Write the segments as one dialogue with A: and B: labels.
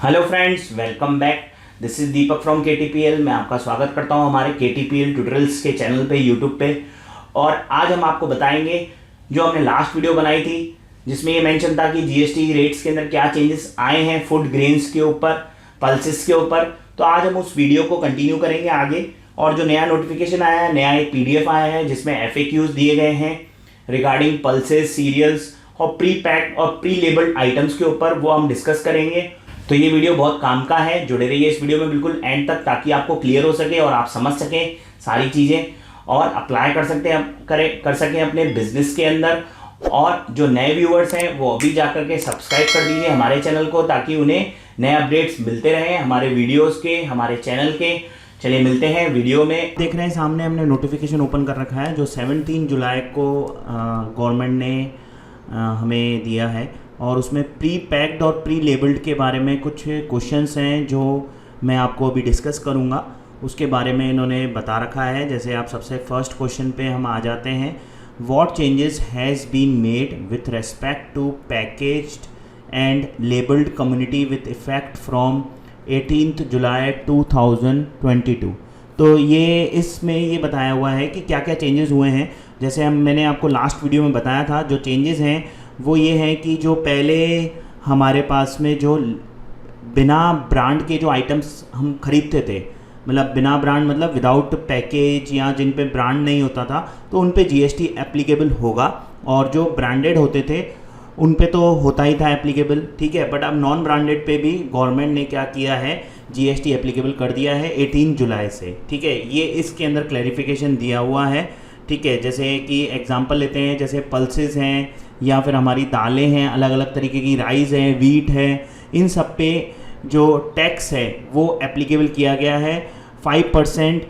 A: Hello friends, welcome back. This is Deepak from KTPL। मैं आपका स्वागत करता हूं हमारे KTPL ट्यूटोरियल्स के चैनल पे, यूट्यूब पे। और आज हम आपको बताएंगे जो हमने लास्ट वीडियो बनाई थी जिसमें ये मेंशन था कि GST रेट्स के अंदर क्या चेंजेस आए हैं फूड ग्रेन्स के ऊपर, पल्सेस के ऊपर। तो आज हम उस वीडियो को कंटिन्यू करेंगे आगे। और जो नया नोटिफिकेशन आया है, नया एक PDF आया है जिसमें FAQs दिए गए हैं रिगार्डिंग पल्सेस, सीरियल्स और प्री पैक्ड और प्री लेबल्ड आइटम्स के ऊपर, वो हम डिस्कस करेंगे। तो ये वीडियो बहुत काम का है, जुड़े रहिए इस वीडियो में बिल्कुल एंड तक ताकि आपको क्लियर हो सके और आप समझ सकें सारी चीज़ें और अप्लाई कर सकें अपने बिजनेस के अंदर। और जो नए व्यूअर्स हैं वो अभी जाकर के सब्सक्राइब कर दीजिए हमारे चैनल को ताकि उन्हें नए अपडेट्स मिलते रहें हमारे वीडियोस के, हमारे चैनल के। चलिए मिलते हैं वीडियो में। देख रहे हैं सामने हमने नोटिफिकेशन ओपन कर रखा है जो 17 जुलाई को गवर्नमेंट ने हमें दिया है। और उसमें प्री पैक्ड और प्री लेबल्ड के बारे में कुछ क्वेश्चंस हैं जो मैं आपको अभी डिस्कस करूंगा, उसके बारे में इन्होंने बता रखा है। जैसे आप सबसे फर्स्ट क्वेश्चन पे हम आ जाते हैं, what changes has been made with respect to packaged and labelled community with effect from 18 July 2022। तो ये इसमें ये बताया हुआ है कि क्या क्या चेंजेस हुए हैं। जैसे मैंने आपको लास्ट वीडियो में बताया था, जो चेंजेस हैं वो ये है कि जो पहले हमारे पास में जो बिना ब्रांड के जो आइटम्स हम खरीदते थे, मतलब बिना ब्रांड मतलब विदाउट पैकेज या जिन पे ब्रांड नहीं होता था, तो उन पे GST एप्लीकेबल होगा। और जो ब्रांडेड होते थे उन पे तो होता ही था एप्लीकेबल, ठीक है। बट अब नॉन ब्रांडेड पे भी गवर्नमेंट ने क्या किया है, GST एप्लीकेबल कर दिया है 18 जुलाई से, ठीक है। ये इसके अंदर क्लैरिफिकेशन दिया हुआ है, ठीक है। जैसे कि एग्जांपल लेते हैं, जैसे पल्सेस हैं या फिर हमारी दालें हैं, अलग अलग तरीके की राइस है, वीट है, इन सब पे जो टैक्स है वो एप्लीकेबल किया गया है। 5%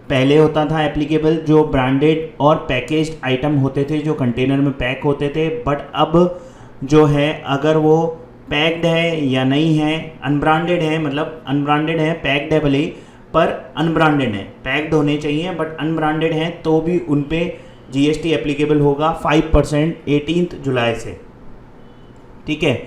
A: पहले होता था एप्लीकेबल जो ब्रांडेड और पैकेज्ड आइटम होते थे जो कंटेनर में पैक होते थे। बट अब जो है अगर वो पैक्ड है या नहीं है, अनब्रांडेड है, मतलब अनब्रांडेड है, पैक्ड है भले ही पर अनब्रांडेड है, पैक्ड होने चाहिए बट अनब्रांडेड हैं तो भी उन पे GST एप्लीकेबल होगा 5% 18 जुलाई से, ठीक है।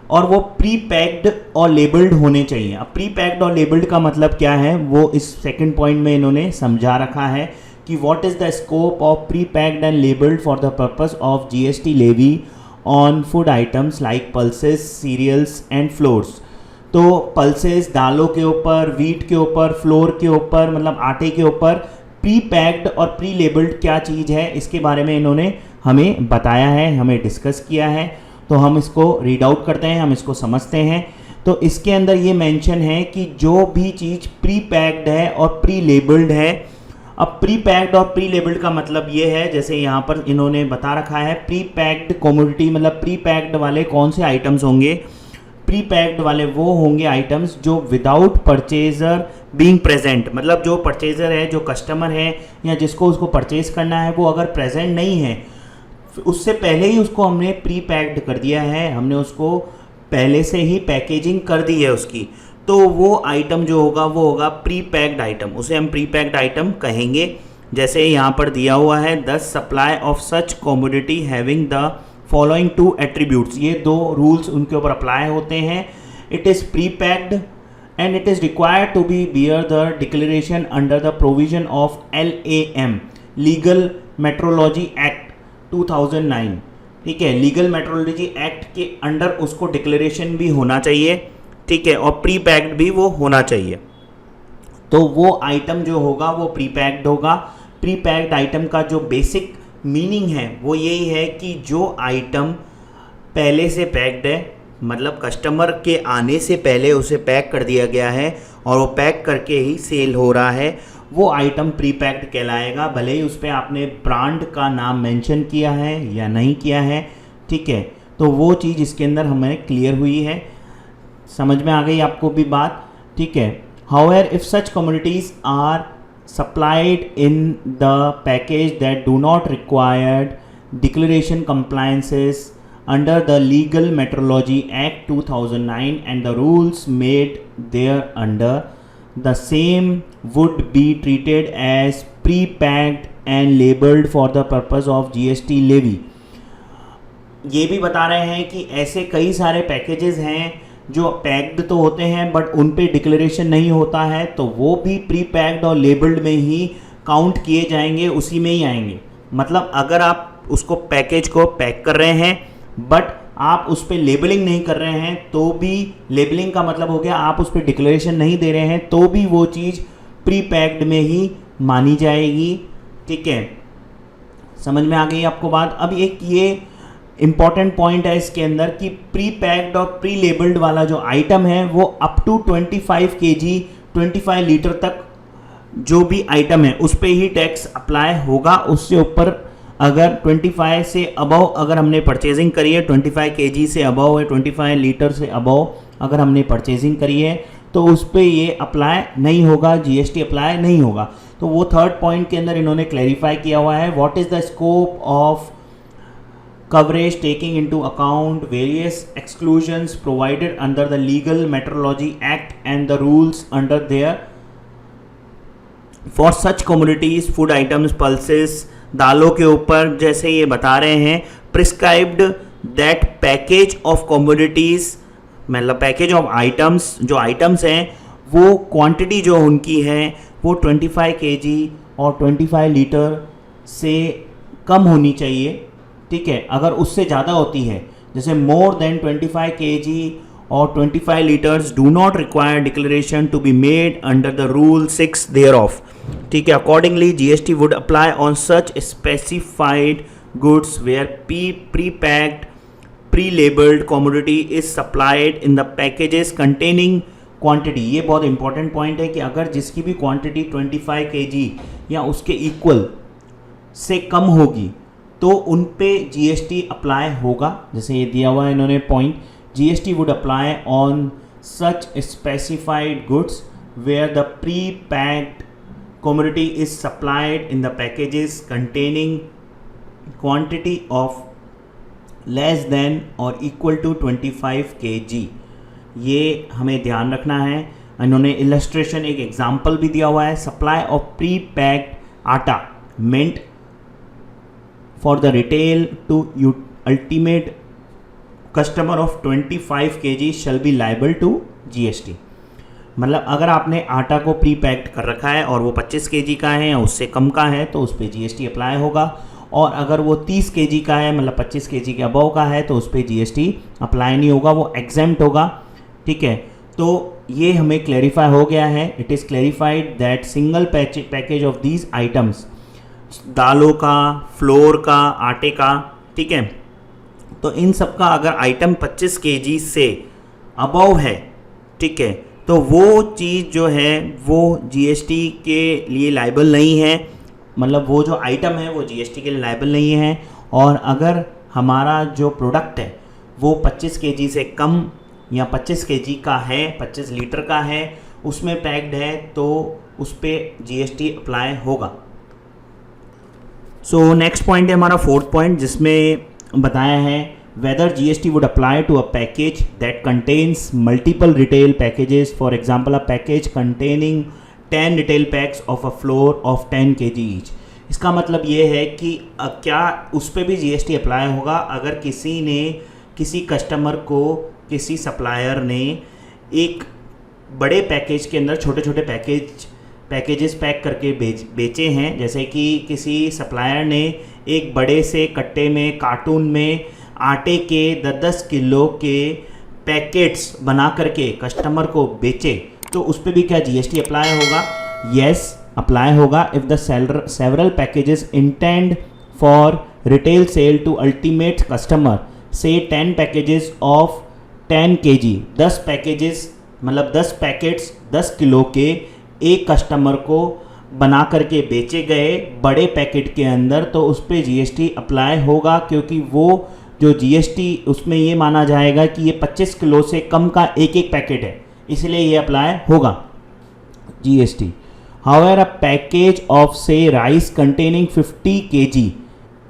A: और वो प्री पैक्ड और लेबल्ड होने चाहिए। अब प्री पैक्ड और लेबल्ड का मतलब क्या है वो इस सेकंड पॉइंट में इन्होंने समझा रखा है कि what is the scope of pre packed and labelled for the purpose of GST levy on food items like pulses, cereals and flours. तो पल्सेस दालों के ऊपर, वीट के ऊपर, फ्लोर के ऊपर मतलब आटे के ऊपर प्री पैक्ड और प्री लेबल्ड क्या चीज़ है इसके बारे में इन्होंने हमें बताया है, हमें डिस्कस किया है। तो हम इसको रीड आउट करते हैं, हम इसको समझते हैं। तो इसके अंदर ये मेंशन है कि जो भी चीज़ प्री पैक्ड है और प्री लेबल्ड है। अब प्री पैक्ड और प्री लेबल्ड का मतलब ये है, जैसे यहाँ पर इन्होंने बता रखा है, प्री पैक्ड कमोडिटी मतलब प्री पैक्ड वाले कौन से आइटम्स होंगे। प्री पैक्ड वाले वो होंगे आइटम्स जो विदाउट परचेजर बीइंग प्रेजेंट, मतलब जो परचेजर है, जो कस्टमर है या जिसको उसको परचेज करना है वो अगर प्रेजेंट नहीं है, उससे पहले ही उसको हमने प्री पैक्ड कर दिया है, हमने उसको पहले से ही पैकेजिंग कर दी है उसकी, तो वो आइटम जो होगा वो होगा प्री पैक्ड आइटम, उसे हम प्री पैक्ड आइटम कहेंगे। जैसे यहाँ पर दिया हुआ है, the supply of such commodity having the following 2 attributes. ये 2 रूल्स उनके ऊपर अप्लाई होते हैं। It is pre packed and it is required to be bear the declaration under the provision of LAM legal metrology act 2009, ठीक है। Legal metrology act के under उसको declaration भी होना चाहिए, ठीक है, और प्री पैक्ड भी वो होना चाहिए। तो वो आइटम जो होगा वो प्री पैक्ड होगा। प्री पैक्ड आइटम का जो बेसिक मीनिंग है वो यही है कि जो आइटम पहले से पैक्ड है, मतलब कस्टमर के आने से पहले उसे पैक कर दिया गया है और वो पैक करके ही सेल हो रहा है, वो आइटम प्री पैक्ड कहलाएगा। भले ही उस पर आपने ब्रांड का नाम मेंशन किया है या नहीं किया है, ठीक है। तो वो चीज़ इसके अंदर हमें क्लियर हुई है, समझ में आ गई आपको भी बात, ठीक है। However if such commodities are supplied in the package that do not require declaration compliances under the Legal Metrology Act 2009 and the rules made thereunder, the same would be treated as pre-packed and labeled for the purpose of GST levy। ये भी बता रहे हैं कि ऐसे कई सारे packages हैं जो पैक्ड तो होते हैं बट उन पे डिक्लेरेशन नहीं होता है, तो वो भी प्री पैक्ड और लेबल्ड में ही काउंट किए जाएंगे, उसी में ही आएंगे। मतलब अगर आप उसको पैकेज को पैक कर रहे हैं बट आप उस पर लेबलिंग नहीं कर रहे हैं, तो भी लेबलिंग का मतलब हो गया आप उस पर डिक्लेरेशन नहीं दे रहे हैं, तो भी वो चीज़ प्री पैक्ड में ही मानी जाएगी। ठीक है, समझ में आ गई आपको बात। अब एक ये इम्पॉर्टेंट पॉइंट है इसके अंदर कि प्री पैक्ड और प्री लेबल्ड वाला जो आइटम है वो अप टू 25 kg 25 लीटर तक जो भी आइटम है उस पर ही टैक्स अप्लाई होगा। उससे ऊपर अगर 25 से अबव अगर हमने परचेजिंग करी है, 25 kg से अबव है, 25 लीटर से अबव अगर हमने परचेजिंग करी है, तो उस पर ये अप्लाई नहीं होगा, जीएसटी अप्लाई नहीं होगा। तो वो थर्ड पॉइंट के अंदर इन्होंने क्लैरिफाई किया हुआ है, what is the scope of coverage taking into account various exclusions provided under the Legal Metrology Act and the rules under there for such commodities, food items, pulses, दालों के ऊपर जैसे ये बता रहे हैं prescribed that package of commodities, मतलब package of items, जो आइटम्स हैं वो क्वांटिटी जो उनकी है वो 25 kg और 25 लीटर से कम होनी चाहिए। ठीक है, अगर उससे ज़्यादा होती है जैसे मोर देन 25 kg और 25 litres do not require declaration to be made under the rule 6 thereof. ठीक है, accordingly GST would apply on such specified goods where pre packed pre labelled commodity is supplied in the packages containing quantity. ये बहुत important point है कि अगर जिसकी भी quantity 25 kg या उसके इक्वल से कम होगी तो उन पे जीएसटी अप्लाई होगा। जैसे ये दिया हुआ है इन्होंने point, GST would apply on such specified goods where the pre packed commodity is supplied in the packages containing quantity of less than or equal to 25 kg। ये हमें ध्यान रखना है। इन्होंने इलस्ट्रेशन एक एग्जाम्पल भी दिया हुआ है, सप्लाई ऑफ प्री पैक्ड आटा meant for the retail to ultimate customer of 25 kg shall be liable to GST। मतलब अगर आपने आटा को प्री पैक्ड कर रखा है और वो 25 kg का है या उससे कम का है तो उस पर GST अप्लाई होगा, और अगर वो 30 kg का है मतलब 25 kg के अबव का है तो उस पर GST अप्लाई नहीं होगा, वो एग्जेम्प्ट होगा। ठीक है, तो ये हमें क्लैरिफाई हो गया है। It is clarified that single package of these items, दालों का, फ्लोर का, आटे का, ठीक है, तो इन सब का अगर आइटम 25 kg से अबव है, ठीक है, तो वो चीज़ जो है वो जीएसटी के लिए लायबल नहीं है। मतलब वो जो आइटम है वो जीएसटी के लिए लायबल नहीं है। और अगर हमारा जो प्रोडक्ट है वो 25 kg से कम या 25 kg का है, 25 लीटर का है, उसमें पैक्ड है, तो उस पर जीएसटी अप्लाई होगा। सो नेक्स्ट पॉइंट है हमारा फोर्थ पॉइंट, जिसमें बताया है whether GST would apply to a package that contains multiple retail packages, for example a package containing 10 retail packs of a flour of 10 kg each। इसका मतलब ये है कि क्या उस पर भी GST अप्लाई होगा अगर किसी ने, किसी कस्टमर को, किसी सप्लायर ने एक बड़े पैकेज के अंदर छोटे छोटे पैकेजेस पैक करके बेचे हैं। जैसे कि किसी सप्लायर ने एक बड़े से कट्टे में, कार्टून में आटे के 10-10 किलो के पैकेट्स बना करके कस्टमर को बेचे, तो उस पर भी क्या जीएसटी अप्लाई होगा? यस, अप्लाई होगा। If the several packages intend for retail sale to ultimate customer, से 10 पैकेजेस ऑफ 10 kg, 10 पैकेजेस मतलब 10 पैकेट्स 10 किलो के एक कस्टमर को बना करके बेचे गए बड़े पैकेट के अंदर, तो उस पर जीएसटी अप्लाई होगा, क्योंकि वो जो जीएसटी उसमें ये माना जाएगा कि ये 25 किलो से कम का एक एक पैकेट है, इसलिए ये अप्लाई होगा GST. However a package of से राइस कंटेनिंग 50 kg,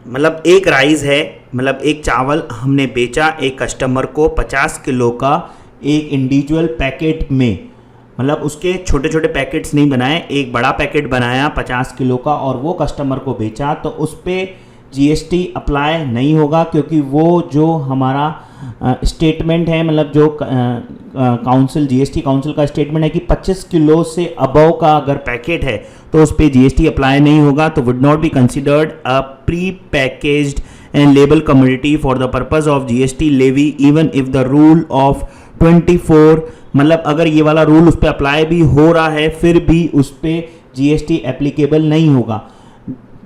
A: मतलब एक राइस है, मतलब एक चावल हमने बेचा एक कस्टमर को 50 किलो का एक इंडिविजुअल पैकेट में, मतलब उसके छोटे छोटे पैकेट्स नहीं बनाए, एक बड़ा पैकेट बनाया 50 किलो का और वो कस्टमर को बेचा, तो उस पर जीएसटी अप्लाई नहीं होगा, क्योंकि वो जो हमारा स्टेटमेंट है, मतलब जो काउंसिल जीएसटी काउंसिल का स्टेटमेंट है कि 25 किलो से अबव का अगर पैकेट है तो उस पर जीएसटी अप्लाई नहीं होगा, तो would not be considered a pre packaged and label commodity for the purpose of GST levy even if the rule of 24, मतलब अगर ये वाला रूल उस पर अप्लाई भी हो रहा है फिर भी उस पर जीएसटी एप्लीकेबल नहीं होगा।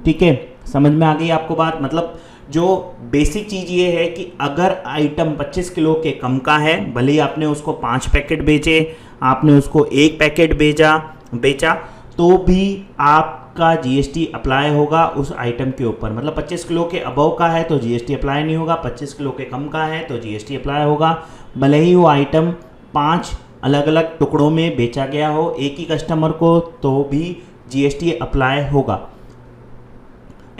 A: ठीक है, समझ में आ गई आपको बात। मतलब जो बेसिक चीज़ ये है कि अगर आइटम 25 किलो के कम का है, भले ही आपने उसको 5 पैकेट बेचे, आपने उसको 1 पैकेट बेचा तो भी आपका जीएसटी अप्लाई होगा उस आइटम के ऊपर। मतलब 25 किलो के अबव का है तो जीएसटी अप्लाई नहीं होगा, 25 किलो के कम का है तो जीएसटी अप्लाई होगा, भले ही वो आइटम 5 अलग अलग टुकड़ों में बेचा गया हो एक ही कस्टमर को, तो भी जीएसटी अप्लाई होगा।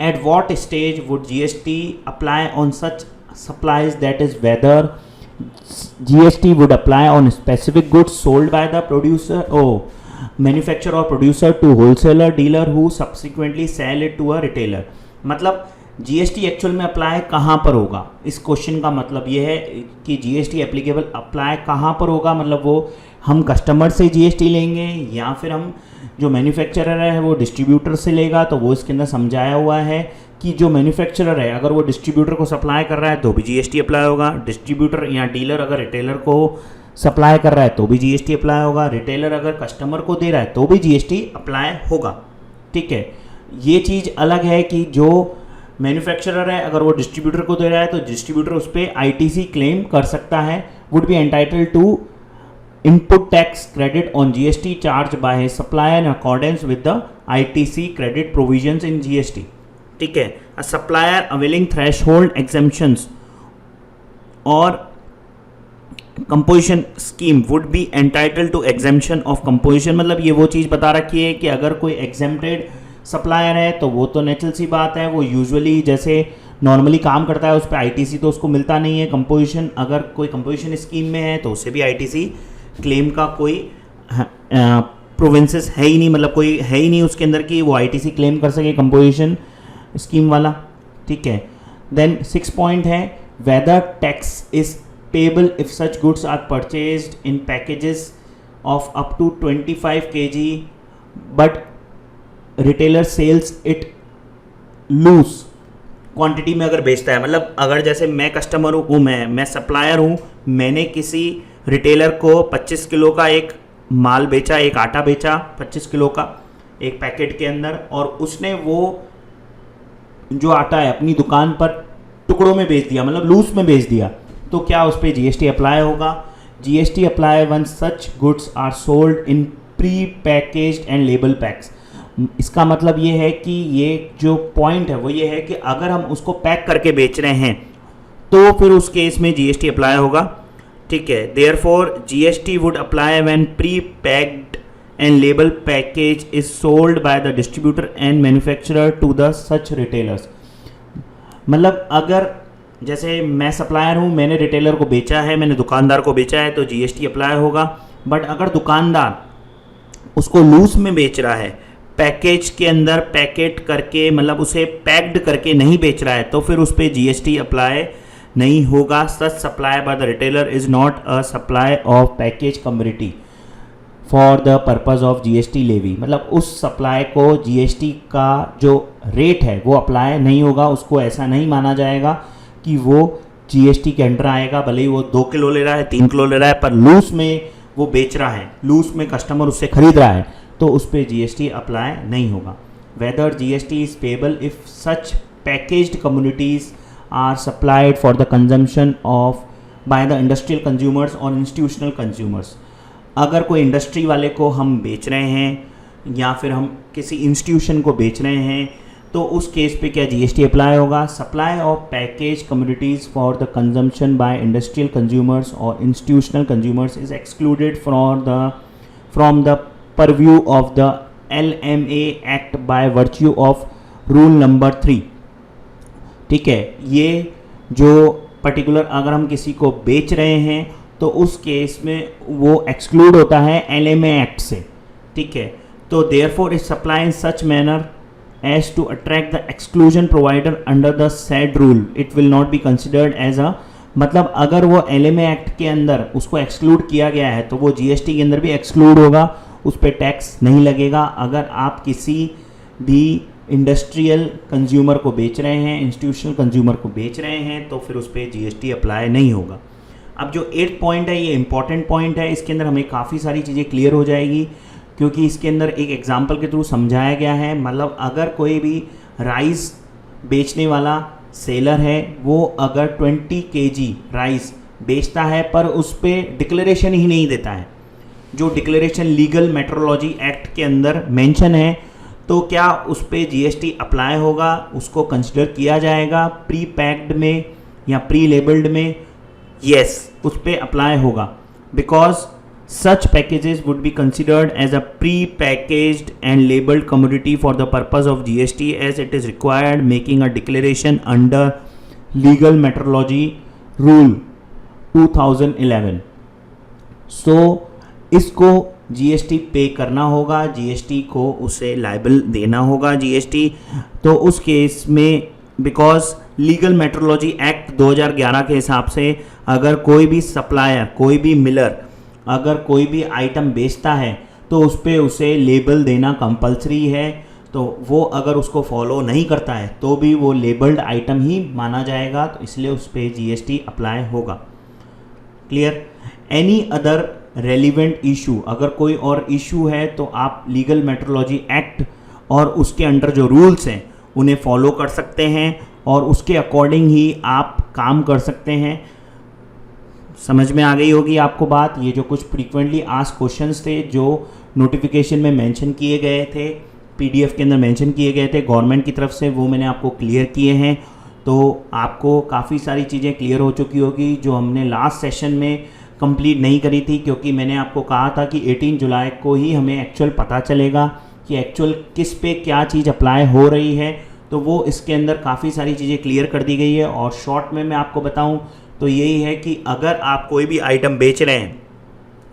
A: At what stage would GST apply on such supplies? That is, whether GST would apply on specific goods sold by the producer manufacturer or producer to wholesaler dealer who subsequently sell it to a retailer। मतलब GST actual में apply कहाँ पर होगा, इस question का मतलब ये है कि जीएसटी एप्लीकेबल अप्लाई कहाँ पर होगा। मतलब वो हम कस्टमर से जीएसटी लेंगे या फिर हम जो मैन्युफैक्चरर है वो डिस्ट्रीब्यूटर से लेगा। तो वो इसके अंदर समझाया हुआ है कि जो मैन्युफैक्चरर है अगर वो डिस्ट्रीब्यूटर को सप्लाई कर रहा है तो भी जीएसटी अप्लाई होगा, डिस्ट्रीब्यूटर या डीलर अगर रिटेलर को सप्लाई कर रहा है तो भी जीएसटी अप्लाई होगा, रिटेलर अगर कस्टमर को दे रहा है तो भी जीएसटी अप्लाई होगा। ठीक है, ये चीज़ अलग है कि जो मैन्युफैक्चरर है अगर वो डिस्ट्रीब्यूटर को दे रहा है तो डिस्ट्रीब्यूटर उस पर आईटीसी क्लेम कर सकता है, would be entitled to input tax credit on GST charged by his supplier in accordance with the ITC credit provisions in GST। ठीक है, a supplier availing threshold exemptions or composition scheme would be entitled to exemption of composition। मतलब ये वो चीज़ बता रखी है कि अगर कोई exempted सप्लायर है तो वो तो नेचुरल सी बात है, वो यूजुअली जैसे नॉर्मली काम करता है उस पर आईटीसी तो उसको मिलता नहीं है। कंपोजिशन अगर कोई कंपोजिशन स्कीम में है तो उससे भी आईटीसी क्लेम का कोई प्रोविंसेस है ही नहीं, मतलब कोई है ही नहीं उसके अंदर कि वो आईटीसी क्लेम कर सके कंपोजिशन स्कीम वाला। ठीक है, देन 6 पॉइंट है whether tax is payable if such goods are purchased in packages of up to 25 kg but retailer sales it loose quantity में अगर बेचता है। मतलब अगर जैसे मैं कस्टमर हूँ, मैं सप्लायर हूँ, मैंने किसी रिटेलर को 25 किलो का एक माल बेचा, एक आटा बेचा 25 किलो का एक पैकेट के अंदर, और उसने वो जो आटा है अपनी दुकान पर टुकड़ों में बेच दिया, मतलब लूज में बेच दिया, तो क्या उस पर जीएसटी अप्लाई होगा? GST apply when such goods are sold in pre packaged and label packs. इसका मतलब ये है कि ये जो पॉइंट है वो ये है कि अगर हम उसको पैक करके बेच रहे हैं तो फिर उस केस में जीएसटी अप्लाई होगा। ठीक है, therefore GST would apply when pre packed and label package is sold by the distributor and manufacturer to the such retailers. मतलब अगर जैसे मैं सप्लायर हूँ, मैंने रिटेलर को बेचा है, मैंने दुकानदार को बेचा है तो जीएसटी अप्लाई होगा। बट अगर दुकानदार उसको लूज में बेच रहा है, पैकेज के अंदर पैकेट करके, मतलब उसे पैक्ड करके नहीं बेच रहा है, तो फिर उस पर जीएसटी अप्लाई नहीं होगा। Such supply by the retailer is not a supply of package commodity for the purpose of GST levy. मतलब उस सप्लाई को जीएसटी का जो रेट है वो अप्लाई नहीं होगा, उसको ऐसा नहीं माना जाएगा कि वो जीएसटी के अंडर आएगा। भले ही वो 2 किलो ले रहा है, 3 किलो ले रहा है, पर लूज में वो बेच रहा है, लूज में कस्टमर उससे खरीद रहा है, तो उस पर जीएसटी अप्लाई नहीं होगा। Whether GST is payable if such packaged communities are supplied for the consumption of by the industrial consumers और इंस्टीट्यूशनल कंज्यूमर्स। अगर कोई इंडस्ट्री वाले को हम बेच रहे हैं या फिर हम किसी इंस्टीट्यूशन को बेच रहे हैं, तो उस केस पे क्या जीएसटी अप्लाई होगा? Supply of package commodities for the consumption by industrial consumers और institutional consumers is excluded from the purview of the LMA Act by virtue of rule number 3। ठीक है, ये जो पर्टिकुलर अगर हम किसी को बेच रहे हैं तो उस केस में वो एक्सक्लूड होता है LMA एक्ट से। ठीक है, तो therefore is supply in such manner as to attract the exclusion provider under the said rule, it will not be considered as a, मतलब अगर वो LMA एक्ट के अंदर उसको एक्सक्लूड किया गया है तो वो GST के अंदर भी एक्सक्लूड होगा, उस पर टैक्स नहीं लगेगा। अगर आप किसी भी इंडस्ट्रियल कंज्यूमर को बेच रहे हैं, इंस्टीट्यूशनल कंज्यूमर को बेच रहे हैं, तो फिर उस पर GST अप्लाई नहीं होगा। अब जो 8th पॉइंट है ये इंपॉर्टेंट पॉइंट है, इसके अंदर हमें काफ़ी सारी चीज़ें क्लियर हो जाएगी क्योंकि इसके अंदर एक एग्जांपल के थ्रू समझाया गया है। मतलब अगर कोई भी राइस बेचने वाला सेलर है, वो अगर 20 kg राइस बेचता है पर उस पर डिक्लेरेशन ही नहीं देता है, जो डिक्लेरेशन लीगल मेट्रोलॉजी एक्ट के अंदर मेंशन है, तो क्या उस पर GST अप्लाई होगा, उसको कंसिडर किया जाएगा प्री पैक्ड में या प्री लेबल्ड में? यस, उस पर अप्लाई होगा, because such packages would be considered as a pre packaged and labelled commodity for the purpose of GST as it is required making a declaration under legal metrology rule 2011। So इसको GST पे करना होगा, GST को उसे liable देना होगा GST। तो उस केस में बिकॉज लीगल मेट्रोलॉजी एक्ट 2011 के हिसाब से अगर कोई भी सप्लायर, कोई भी मिलर अगर कोई भी आइटम बेचता है तो उस पर उसे लेबल देना कंपलसरी है, तो वो अगर उसको फॉलो नहीं करता है तो भी वो लेबल्ड आइटम ही माना जाएगा, तो इसलिए उस पर GST अप्लाई होगा। Clear? Any other relevant issue, अगर कोई और इशू है तो आप लीगल मेट्रोलॉजी एक्ट और उसके अंडर जो रूल्स हैं उन्हें फॉलो कर सकते हैं और उसके अकॉर्डिंग ही आप काम कर सकते हैं। समझ में आ गई होगी आपको बात। ये जो कुछ फ्रीक्वेंटली आस्क्ड क्वेश्चंस थे जो नोटिफिकेशन में मेंशन किए गए थे, PDF के अंदर मेंशन किए गए थे गवर्नमेंट की तरफ से, वो मैंने आपको क्लियर किए हैं। तो आपको काफ़ी सारी चीज़ें क्लियर हो चुकी होगी जो हमने लास्ट सेशन में कंप्लीट नहीं करी थी, क्योंकि मैंने आपको कहा था कि 18 जुलाई को ही हमें एक्चुअल पता चलेगा कि एक्चुअल किस पे क्या चीज़ अप्लाई हो रही है। तो वो इसके अंदर काफ़ी सारी चीज़ें क्लियर कर दी गई है। और शॉर्ट में मैं आपको बताऊं तो यही है कि अगर आप कोई भी आइटम बेच रहे हैं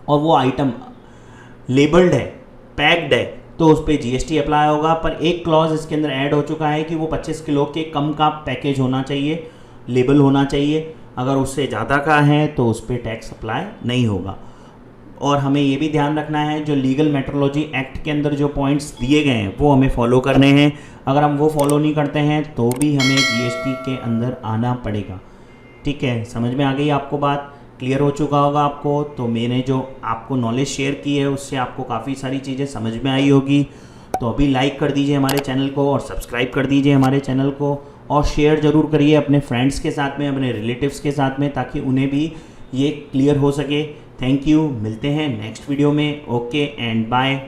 A: और वो आइटम लेबल्ड है, पैक्ड है, तो उस पर GST अप्लाई होगा। पर एक क्लॉज इसके अंदर ऐड हो चुका है कि वो 25 किलो के कम का पैकेज होना चाहिए, लेबल होना चाहिए। अगर उससे ज़्यादा का है तो उस पर टैक्स अप्लाई नहीं होगा। और हमें ये भी ध्यान रखना है जो लीगल मेट्रोलॉजी एक्ट के अंदर जो पॉइंट्स दिए गए हैं वो हमें फॉलो करने हैं। अगर हम वो फॉलो नहीं करते हैं तो भी हमें GST के अंदर आना पड़ेगा। ठीक है, समझ में आ गई आपको बात? क्लियर हो चुका होगा आपको। तो मैंने जो आपको नॉलेज शेयर की है उससे आपको काफ़ी सारी चीज़ें समझ में आई होगी। तो अभी लाइक कर दीजिए हमारे चैनल को और सब्सक्राइब कर दीजिए हमारे चैनल को, और शेयर ज़रूर करिए अपने फ्रेंड्स के साथ में, अपने रिलेटिव्स के साथ में, ताकि उन्हें भी ये क्लियर हो सके। थैंक यू, मिलते हैं नेक्स्ट वीडियो में। Okay and bye.